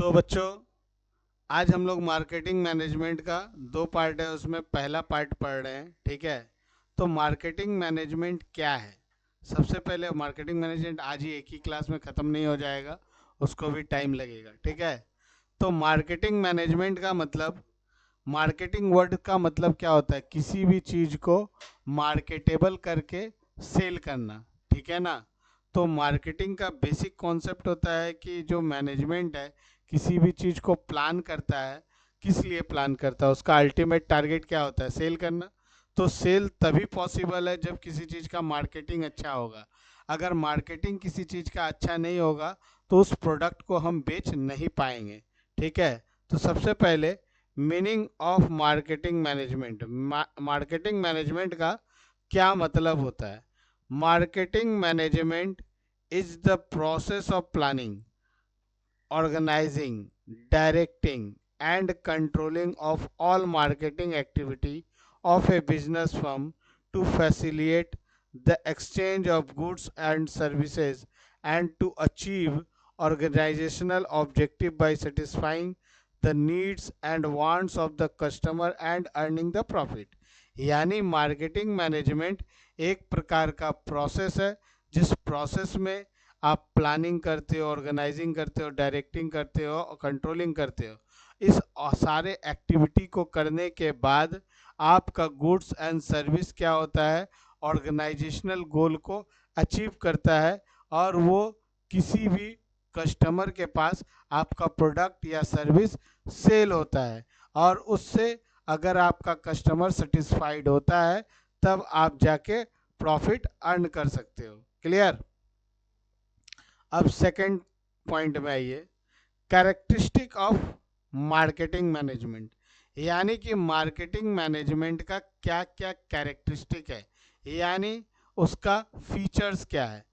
तो बच्चों, आज हम लोग मार्केटिंग मैनेजमेंट का दो पार्ट है, उसमें पहला पार्ट पढ़ रहे हैं। ठीक है। तो मार्केटिंग मैनेजमेंट क्या है? सबसे पहले मार्केटिंग मैनेजमेंट आज ही एक ही क्लास में ख़त्म नहीं हो जाएगा, उसको भी टाइम लगेगा। ठीक है। तो मार्केटिंग मैनेजमेंट का मतलब, मार्केटिंग वर्ड का मतलब क्या होता है? किसी भी चीज़ को मार्केटेबल करके सेल करना। ठीक है ना। तो मार्केटिंग का बेसिक कॉन्सेप्ट होता है कि जो मैनेजमेंट है किसी भी चीज़ को प्लान करता है। किस लिए प्लान करता है? उसका अल्टीमेट टारगेट क्या होता है? सेल करना। तो सेल तभी पॉसिबल है जब किसी चीज़ का मार्केटिंग अच्छा होगा। अगर मार्केटिंग किसी चीज़ का अच्छा नहीं होगा तो उस प्रोडक्ट को हम बेच नहीं पाएंगे। ठीक है। तो सबसे पहले meaning of marketing management, marketing management का क्या मतलब होता है? Marketing management is the process of planning, organizing, directing, and controlling of all marketing activity of a business firm to facilitate the exchange of goods and services and to achieve organizational objective by satisfying the needs and wants of the customer and earning the profit। यानी marketing management एक प्रकार का process है जिस process में आप planning करते हो, ऑर्गेनाइजिंग करते हो, डायरेक्टिंग करते हो और कंट्रोलिंग करते हो। इस सारे एक्टिविटी को करने के बाद आपका गुड्स एंड सर्विस क्या होता है? ऑर्गेनाइजेशनल गोल को अचीव करता है और वो किसी भी कस्टमर के पास आपका प्रोडक्ट या सर्विस सेल होता है और उससे अगर आपका कस्टमर सेटिस्फाइड होता है तब आप जाके प्रॉफिट अर्न कर सकते हो। क्लियर? अब सेकंड पॉइंट में आइए, कैरेक्टरिस्टिक ऑफ मार्केटिंग मैनेजमेंट। यानी कि मार्केटिंग मैनेजमेंट का क्या क्या कैरेक्टरिस्टिक है, यानी उसका फीचर्स क्या है।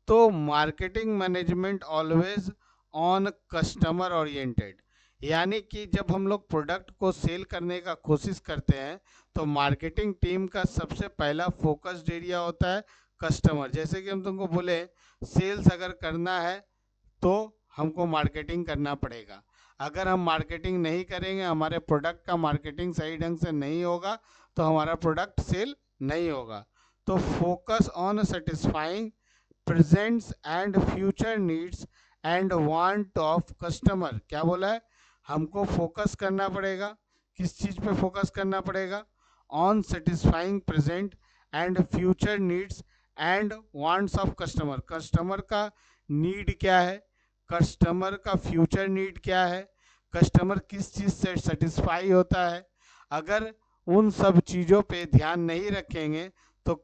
तो marketing management always on customer oriented, यानी कि जब हम लोग प्रोडक्ट को सेल करने का कोशिश करते हैं तो मार्केटिंग टीम का सबसे पहला फोकस्ड एरिया होता है कस्टमर। जैसे कि हम तुमको बोले सेल्स अगर करना है तो हमको मार्केटिंग करना पड़ेगा। अगर हम मार्केटिंग नहीं करेंगे, हमारे प्रोडक्ट का मार्केटिंग सही ढंग से नहीं होगा तो हमारा प्रोडक्ट सेल नहीं होगा। तो focus on satisfying presents and future needs and want of customer. क्या बोला है? हमको फोकस करना पड़ेगा। किस चीज़ पे फोकस करना पड़ेगा? On satisfying present and future needs and wants of customer. Customer का नीड क्या है, कस्टमर का फ्यूचर नीड क्या है, कस्टमर किस चीज़ से सेटिस्फाई होता है। अगर उन सब चीज़ों पे ध्यान नहीं रखेंगे तो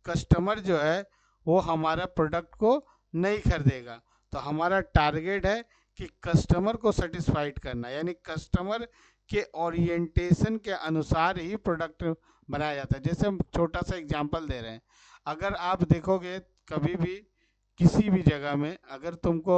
कस्टमर जो है वो हमारा प्रोडक्ट को नहीं खरीदेगा। तो हमारा टारगेट है कि कस्टमर को सेटिस्फाइड करना, यानी कस्टमर के ओरिएंटेशन के अनुसार ही प्रोडक्ट बनाया जाता है। जैसे हम छोटा सा एग्जांपल दे रहे हैं, अगर आप देखोगे कभी भी किसी भी जगह में, अगर तुमको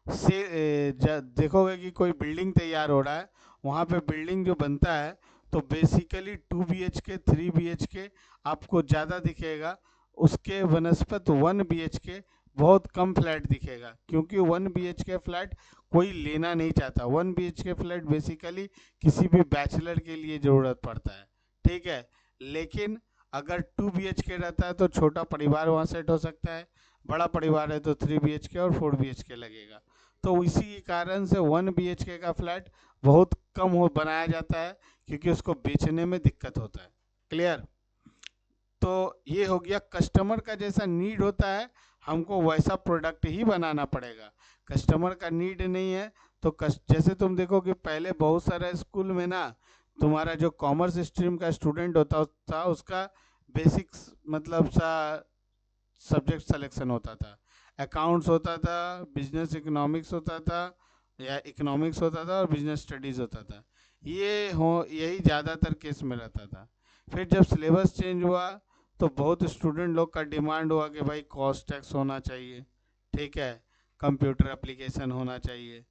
देखोगे कि कोई बिल्डिंग तैयार हो रहा है, वहाँ पे बिल्डिंग जो बनता है तो बेसिकली 2 BHK 3 BHK आपको ज़्यादा दिखेगा, उसके वनस्पत 1 BHK बहुत कम फ्लैट दिखेगा, क्योंकि 1 BHK फ्लैट कोई लेना नहीं चाहता। 1 BHK फ्लैट बेसिकली किसी भी बैचलर के लिए ज़रूरत पड़ता है। ठीक है। लेकिन अगर 2 BHK रहता है तो छोटा परिवार वहाँ सेट हो सकता है, बड़ा परिवार है तो 3 BHK और 4 BHK लगेगा। तो इसी के कारण से 1 BHK का फ्लैट बहुत कम हो बनाया जाता है, क्योंकि उसको बेचने में दिक्कत होता है। क्लियर? तो ये हो गया, कस्टमर का जैसा नीड होता है हमको वैसा प्रोडक्ट ही बनाना पड़ेगा। कस्टमर का नीड नहीं है तो जैसे तुम देखो कि पहले बहुत सारा स्कूल में ना, तुम्हारा जो कॉमर्स स्ट्रीम का स्टूडेंट होता था उसका बेसिक्स मतलब सा सब्जेक्ट सिलेक्शन होता था। अकाउंट्स होता था, बिजनेस इकोनॉमिक्स होता था, या इकोनॉमिक्स होता था और बिजनेस स्टडीज़ होता था। यही ज़्यादातर केस में रहता था। फिर जब सिलेबस चेंज हुआ तो बहुत स्टूडेंट लोग का डिमांड हुआ कि भाई कॉस्ट टैक्स होना चाहिए, ठीक है, कंप्यूटर एप्लीकेशन होना चाहिए।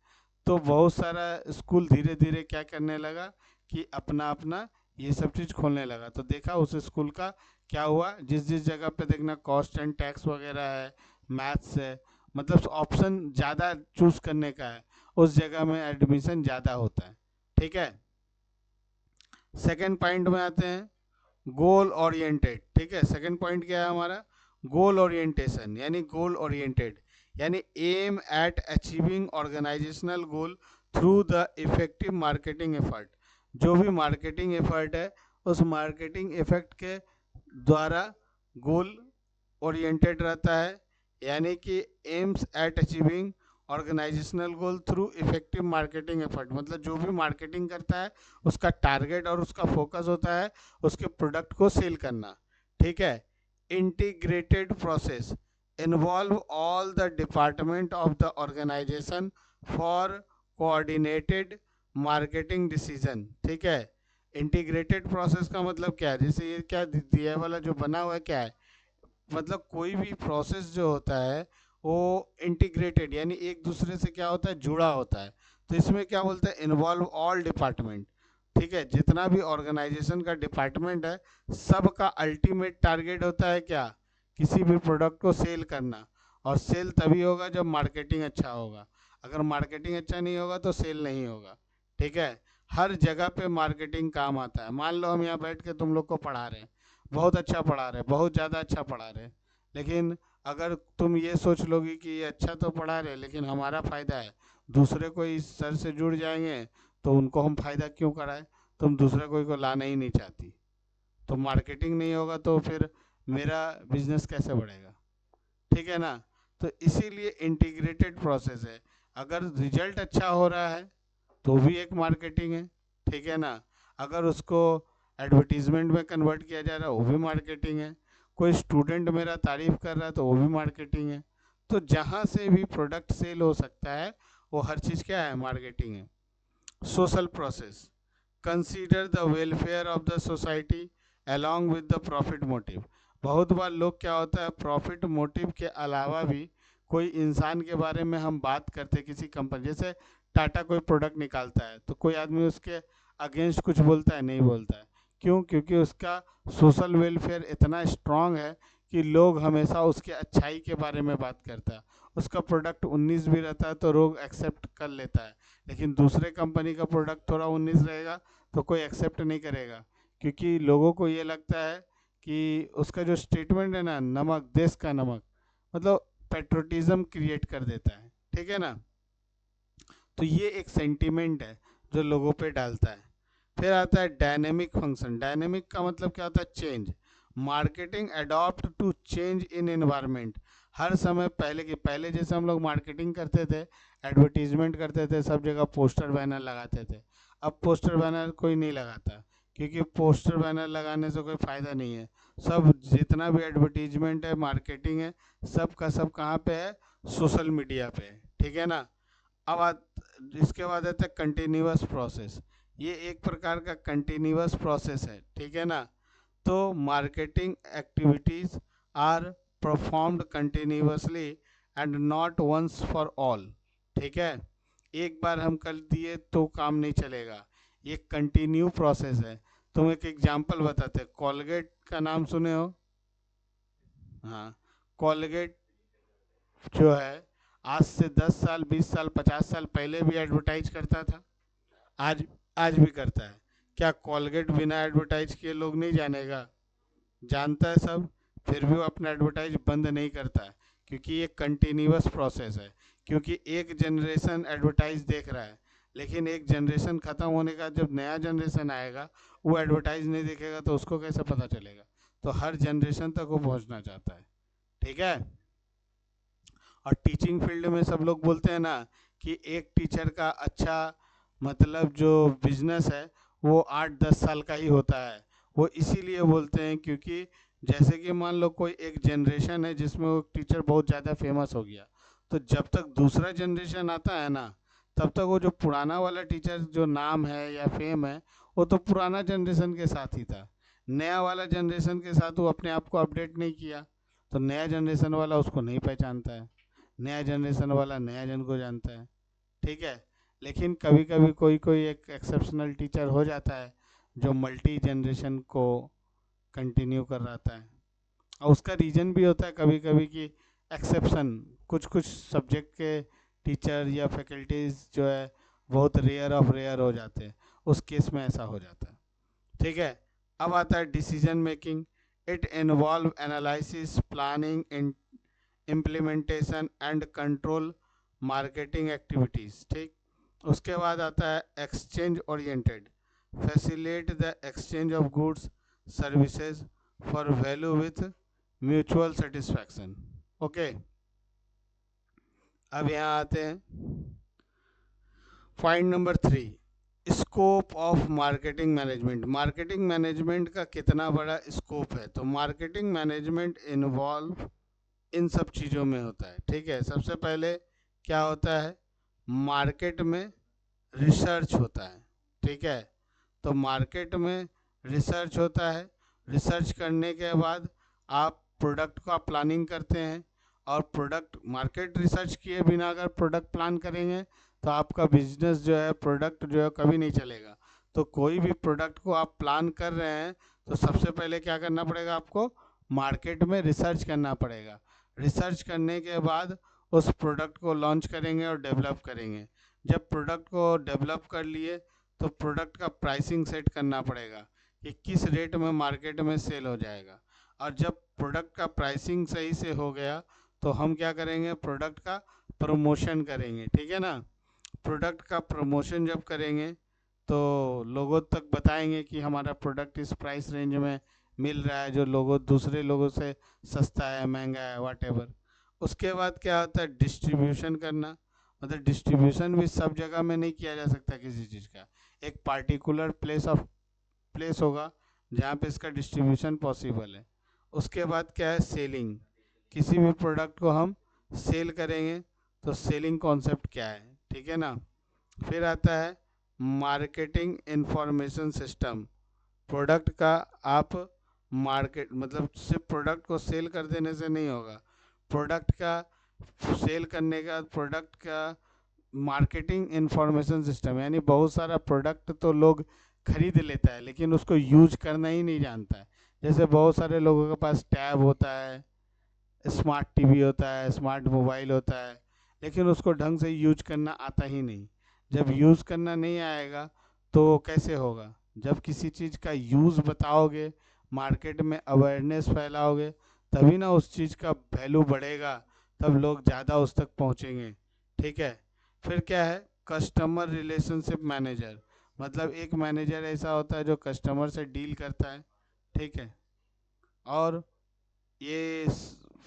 तो बहुत सारा स्कूल धीरे धीरे क्या करने लगा कि अपना अपना ये सब चीज़ खोलने लगा। तो देखा उस स्कूल का क्या हुआ, जिस जिस जगह पे देखना कॉस्ट एंड टैक्स वगैरह है, मैथ्स है, मतलब ऑप्शन ज़्यादा चूज करने का है, उस जगह में एडमिशन ज़्यादा होता है। ठीक है, सेकेंड पॉइंट में आते हैं, गोल ओरिएंटेड। ठीक है, सेकंड पॉइंट क्या है हमारा, गोल ओरिएंटेशन, यानी गोल ओरिएंटेड, यानी aim at achieving organisational goal through the effective marketing effort. जो भी मार्केटिंग एफर्ट है, उस मार्केटिंग एफर्ट के द्वारा गोल ओरिएंटेड रहता है, यानी कि aims at achieving organisational goal through effective marketing effort, मतलब जो भी मार्केटिंग करता है उसका टारगेट और उसका फोकस होता है उसके प्रोडक्ट को सेल करना। ठीक है, integrated process involve all the department of the organisation for coordinated marketing decision. ठीक है, इंटीग्रेटेड प्रोसेस का मतलब क्या है, जैसे ये क्या दिया वाला जो बना हुआ है क्या है, मतलब कोई भी प्रोसेस जो होता है वो इंटीग्रेटेड, यानी एक दूसरे से क्या होता है, जुड़ा होता है। तो इसमें क्या बोलते हैं, इन्वॉल्व ऑल डिपार्टमेंट। ठीक है, जितना भी ऑर्गेनाइजेशन का डिपार्टमेंट है, सबका अल्टीमेट टारगेट होता है क्या, किसी भी प्रोडक्ट को सेल करना। और सेल तभी होगा जब मार्केटिंग अच्छा होगा, अगर मार्केटिंग अच्छा नहीं होगा तो सेल नहीं होगा। ठीक है, हर जगह पे मार्केटिंग काम आता है। मान लो हम यहाँ बैठ के तुम लोग को पढ़ा रहे हैं, बहुत अच्छा पढ़ा रहे, बहुत ज़्यादा अच्छा पढ़ा रहे, लेकिन अगर तुम ये सोच लोगी कि ये अच्छा तो पढ़ा रहे लेकिन हमारा फ़ायदा है, दूसरे कोई इस सर से जुड़ जाएंगे तो उनको हम फ़ायदा क्यों कराएं, तुम दूसरे कोई को लाना ही नहीं चाहती, तो मार्केटिंग नहीं होगा तो फिर मेरा बिजनेस कैसे बढ़ेगा। ठीक है ना, तो इसीलिए इंटीग्रेटेड प्रोसेस है। अगर रिजल्ट अच्छा हो रहा है तो भी एक मार्केटिंग है। ठीक है ना, अगर उसको एडवर्टीजमेंट में कन्वर्ट किया जा रहा है वो भी मार्केटिंग है, कोई स्टूडेंट मेरा तारीफ कर रहा है तो वो भी मार्केटिंग है। तो जहाँ से भी प्रोडक्ट सेल हो सकता है वो हर चीज़ क्या है, मार्केटिंग है। Social process consider the welfare of the society along with the profit motive. बहुत बार लोग क्या होता है, प्रॉफिट मोटिव के अलावा भी कोई इंसान के बारे में हम बात करते हैं, किसी कंपनी जैसे टाटा कोई प्रोडक्ट निकालता है तो कोई आदमी उसके अगेंस्ट कुछ बोलता है, नहीं बोलता है। क्यों, क्योंकि उसका सोशल वेलफेयर इतना स्ट्रांग है कि लोग हमेशा उसके अच्छाई के बारे में बात करता है। उसका प्रोडक्ट 19 भी रहता है तो लोग एक्सेप्ट कर लेता है, लेकिन दूसरे कंपनी का प्रोडक्ट थोड़ा 19 रहेगा तो कोई एक्सेप्ट नहीं करेगा, क्योंकि लोगों को ये लगता है कि उसका जो स्टेटमेंट है ना, नमक देश का नमक, मतलब पेट्रोटिज्म क्रिएट कर देता है। ठीक है ना, तो ये एक सेंटीमेंट है जो लोगों पे डालता है। फिर आता है डायनेमिक फंक्शन। डायनेमिक का मतलब क्या होता है, change. Marketing adopt to change in environment. हर समय पहले जैसे हम लोग मार्केटिंग करते थे, एडवर्टीजमेंट करते थे, सब जगह पोस्टर बैनर लगाते थे। अब पोस्टर बैनर कोई नहीं लगाता, क्योंकि पोस्टर बैनर लगाने से कोई फ़ायदा नहीं है। सब जितना भी एडवर्टीजमेंट है, मार्केटिंग है, सब का सब कहाँ पे है, सोशल मीडिया पे है। ठीक है ना, अब इसके बाद आता है कंटिन्यूअस प्रोसेस। ये एक प्रकार का कंटिन्यूअस प्रोसेस है। ठीक है ना, तो marketing activities are performed continuously and not once for all. ठीक है, एक बार हम कर दिए तो काम नहीं चलेगा, ये कंटिन्यू प्रोसेस है। तुम एक एग्जांपल बताते, कॉलगेट का नाम सुने हो। हाँ, कॉलगेट जो है आज से 10 साल 20 साल 50 साल पहले भी एडवर्टाइज करता था, आज आज भी करता है। क्या कॉलगेट बिना एडवर्टाइज किए लोग नहीं जानेगा, जानता है सब, फिर भी वो अपना एडवर्टाइज बंद नहीं करता है, क्योंकि ये कंटिन्यूअस प्रोसेस है। क्योंकि एक जनरेशन एडवर्टाइज देख रहा है, लेकिन एक जनरेशन ख़त्म होने का जब नया जनरेशन आएगा वो एडवर्टाइज नहीं देखेगा तो उसको कैसे पता चलेगा। तो हर जनरेशन तक वो पहुंचना चाहता है। ठीक है, और टीचिंग फील्ड में सब लोग बोलते हैं ना कि एक टीचर का अच्छा मतलब जो बिजनेस है वो 8-10 साल का ही होता है। वो इसीलिए बोलते हैं क्योंकि जैसे कि मान लो कोई एक जनरेशन है जिसमें वो टीचर बहुत ज़्यादा फेमस हो गया, तो जब तक दूसरा जनरेशन आता है ना, तब तक वो जो पुराना वाला टीचर जो नाम है या फेम है वो तो पुराना जनरेशन के साथ ही था। नया वाला जनरेशन के साथ वो अपने आप को अपडेट नहीं किया, तो नया जनरेशन वाला उसको नहीं पहचानता है, नया जनरेशन वाला नया जन को जानता है। ठीक है, लेकिन कभी कभी कोई कोई एक एक्सेप्शनल टीचर हो जाता है जो मल्टी जनरेशन को कंटिन्यू कर रहा है, और उसका रीज़न भी होता है कभी कभी कि एक्सेप्शन, कुछ कुछ सब्जेक्ट के टीचर या फैकल्टीज जो है बहुत रेयर ऑफ रेयर हो जाते हैं, उस केस में ऐसा हो जाता है। ठीक है। अब आता है decision making. It involve analysis, planning, implementation and control marketing activities. ठीक। उसके बाद आता है exchange oriented, facilitate the exchange of goods services for value with mutual satisfaction. Okay. अब यहाँ आते हैं point number 3, scope of marketing management. Marketing management का कितना बड़ा स्कोप है? तो मार्केटिंग मैनेजमेंट इन्वॉल्व इन सब चीज़ों में होता है। ठीक है। सबसे पहले क्या होता है, मार्केट में रिसर्च होता है। ठीक है। तो मार्केट में रिसर्च होता है। रिसर्च करने के बाद आप प्रोडक्ट का प्लानिंग करते हैं, और प्रोडक्ट, मार्केट रिसर्च किए बिना अगर प्रोडक्ट प्लान करेंगे तो आपका बिजनेस जो है, प्रोडक्ट जो है कभी नहीं चलेगा। तो कोई भी प्रोडक्ट को आप प्लान कर रहे हैं तो सबसे पहले क्या करना पड़ेगा आपको, मार्केट में रिसर्च करना पड़ेगा। रिसर्च करने के बाद उस प्रोडक्ट को लॉन्च करेंगे और डेवलप करेंगे। जब प्रोडक्ट को डेवलप कर लिए तो प्रोडक्ट का प्राइसिंग सेट करना पड़ेगा कि किस रेट में मार्केट में सेल हो जाएगा। और जब प्रोडक्ट का प्राइसिंग सही से हो गया तो हम क्या करेंगे, प्रोडक्ट का प्रमोशन करेंगे। ठीक है ना। प्रोडक्ट का प्रमोशन जब करेंगे तो लोगों तक बताएंगे कि हमारा प्रोडक्ट इस प्राइस रेंज में मिल रहा है, जो लोगों दूसरे लोगों से सस्ता है, महंगा है, वाट एवर। उसके बाद क्या होता है, डिस्ट्रीब्यूशन करना। मतलब डिस्ट्रीब्यूशन भी सब जगह में नहीं किया जा सकता किसी चीज़ का। एक पार्टिकुलर प्लेस होगा जहाँ पे इसका डिस्ट्रीब्यूशन पॉसिबल है। उसके बाद क्या है, सेलिंग। किसी भी प्रोडक्ट को हम सेल करेंगे तो सेलिंग कॉन्सेप्ट क्या है। ठीक है ना। फिर आता है मार्केटिंग इंफॉर्मेशन सिस्टम। प्रोडक्ट का आप मार्केट, मतलब सिर्फ प्रोडक्ट को सेल कर देने से नहीं होगा। प्रोडक्ट का सेल करने का, प्रोडक्ट का मार्केटिंग इंफॉर्मेशन सिस्टम, यानी बहुत सारा प्रोडक्ट तो लोग खरीद लेता है लेकिन उसको यूज करना ही नहीं जानता है। जैसे बहुत सारे लोगों के पास टैब होता है, स्मार्ट टीवी होता है, स्मार्ट मोबाइल होता है, लेकिन उसको ढंग से यूज करना आता ही नहीं। जब यूज़ करना नहीं आएगा तो कैसे होगा? जब किसी चीज़ का यूज़ बताओगे, मार्केट में अवेयरनेस फैलाओगे, तभी ना उस चीज़ का वैल्यू बढ़ेगा, तब लोग ज़्यादा उस तक पहुँचेंगे। ठीक है। फिर क्या है, कस्टमर रिलेशनशिप मैनेजर। मतलब एक मैनेजर ऐसा होता है जो कस्टमर से डील करता है। ठीक है। और ये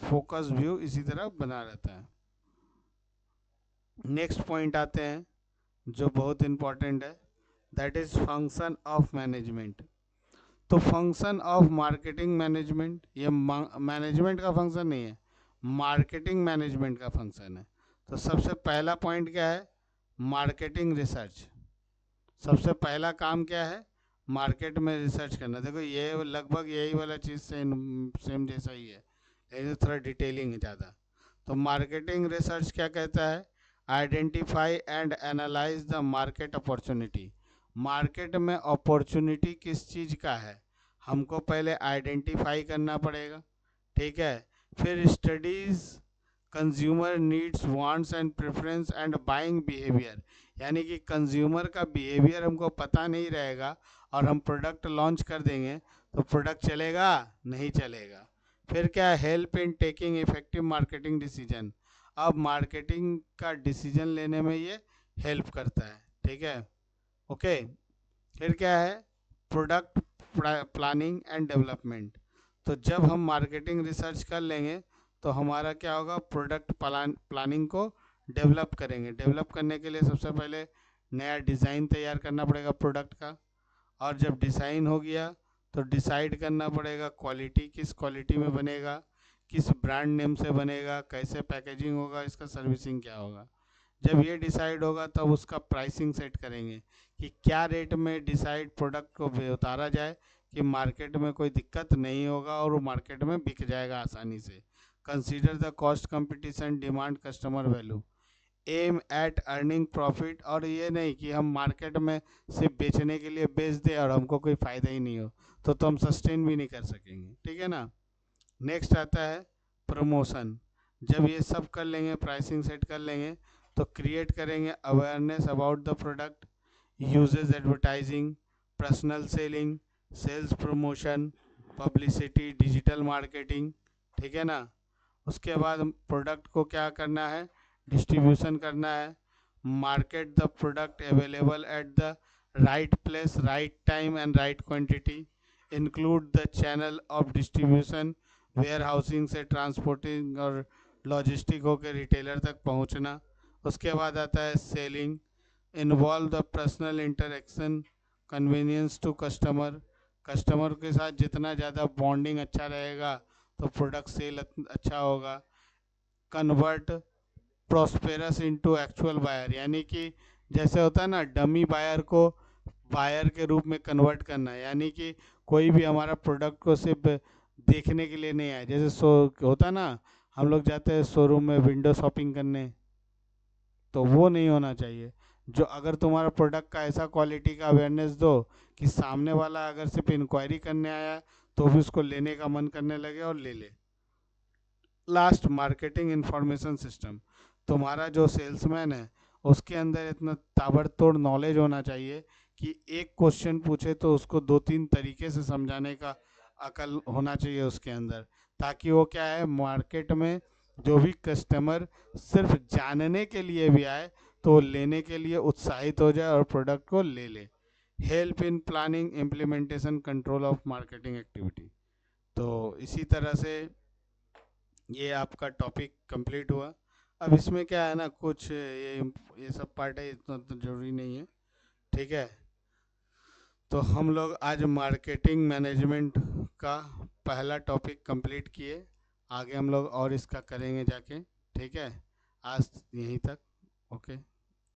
फोकस व्यू इसी तरह बना रहता है। नेक्स्ट पॉइंट आते हैं जो बहुत इंपॉर्टेंट है, that is function of management. तो फंक्शन ऑफ मार्केटिंग मैनेजमेंट, ये मैनेजमेंट का फंक्शन नहीं है, मार्केटिंग मैनेजमेंट का फंक्शन है। तो सबसे पहला पॉइंट क्या है, मार्केटिंग रिसर्च। सबसे पहला काम क्या है, मार्केट में रिसर्च करना। देखो ये लगभग यही वाला चीज़ सेम जैसा ही है, लेकिन थोड़ा डिटेलिंग है ज़्यादा। तो मार्केटिंग रिसर्च क्या कहता है, identify and analyse the market opportunity. Market में अपॉर्चुनिटी किस चीज़ का है, हमको पहले आइडेंटिफाई करना पड़ेगा। ठीक है। फिर studies consumer needs, wants and preference and buying behaviour. यानी कि कंज्यूमर का बिहेवियर हमको पता नहीं रहेगा और हम प्रोडक्ट लॉन्च कर देंगे तो प्रोडक्ट चलेगा नहीं चलेगा। फिर क्या, help in taking effective marketing decision. अब मार्केटिंग का डिसीजन लेने में ये हेल्प करता है। ठीक है। ओके। फिर क्या है, प्रोडक्ट प्लानिंग एंड डेवलपमेंट। तो जब हम मार्केटिंग रिसर्च कर लेंगे तो हमारा क्या होगा, प्रोडक्ट प्लानिंग को डेवलप करेंगे। डेवलप करने के लिए सबसे पहले नया डिज़ाइन तैयार करना पड़ेगा प्रोडक्ट का। और जब डिज़ाइन हो गया तो डिसाइड करना पड़ेगा क्वालिटी, किस क्वालिटी में बनेगा, किस ब्रांड नेम से बनेगा, कैसे पैकेजिंग होगा, इसका सर्विसिंग क्या होगा। जब ये डिसाइड होगा तब उसका प्राइसिंग सेट करेंगे कि क्या रेट में डिसाइड प्रोडक्ट को उतारा जाए कि मार्केट में कोई दिक्कत नहीं होगा और वो मार्केट में बिक जाएगा आसानी से। Consider the cost, competition, demand, customer value. Aim at earning profit. और ये नहीं कि हम मार्केट में सिर्फ बेचने के लिए बेच दें और हमको कोई फ़ायदा ही नहीं हो, तो हम सस्टेन भी नहीं कर सकेंगे। ठीक है ना। नेक्स्ट आता है प्रमोशन। जब ये सब कर लेंगे, प्राइसिंग सेट कर लेंगे, तो क्रिएट करेंगे awareness about the product, uses advertising, personal selling, sales promotion, publicity, digital marketing, ठीक है ना। उसके बाद प्रोडक्ट को क्या करना है, डिस्ट्रीब्यूशन करना है, market the product available at the right place, right time and right quantity, include the channel of distribution, warehousing से ट्रांसपोर्टिंग और लॉजिस्टिक होकर रिटेलर तक पहुंचना। उसके बाद आता है selling, involve the personal interaction, convenience to customer, customer के साथ जितना ज़्यादा बॉन्डिंग अच्छा रहेगा तो प्रोडक्ट सेल अच्छा होगा। Convert prosperous into actual buyer, यानी कि जैसे होता है ना, डमी बायर को बायर के रूप में कन्वर्ट करना है, यानी कि कोई भी हमारा प्रोडक्ट को सिर्फ देखने के लिए नहीं आए। जैसे होता है ना, हम लोग जाते हैं शोरूम में विंडो शॉपिंग करने, तो वो नहीं होना चाहिए। जो अगर तुम्हारा प्रोडक्ट का ऐसा क्वालिटी का अवेयरनेस दो कि सामने वाला अगर सिर्फ इंक्वायरी करने आया तो भी उसको लेने का मन करने लगे और ले ले। लास्ट, मार्केटिंग इंफॉर्मेशन सिस्टम, तुम्हारा जो सेल्समैन है उसके अंदर इतना ताबड़तोड़ नॉलेज होना चाहिए कि एक क्वेश्चन पूछे तो उसको दो तीन तरीके से समझाने का अकल होना चाहिए उसके अंदर, ताकि वो क्या है, मार्केट में जो भी कस्टमर सिर्फ जानने के लिए भी आए तो वो लेने के लिए उत्साहित हो जाए और प्रोडक्ट को ले ले। Help in planning, implementation, control of marketing activity. तो इसी तरह से ये आपका टॉपिक कंप्लीट हुआ। अब इसमें क्या है ना, कुछ ये सब पार्ट है, इतना तो जरूरी नहीं है, ठीक है। तो हम लोग आज मार्केटिंग मैनेजमेंट का पहला टॉपिक कंप्लीट किए, आगे हम लोग और इसका करेंगे जाके, ठीक है। आज यहीं तक, ओके।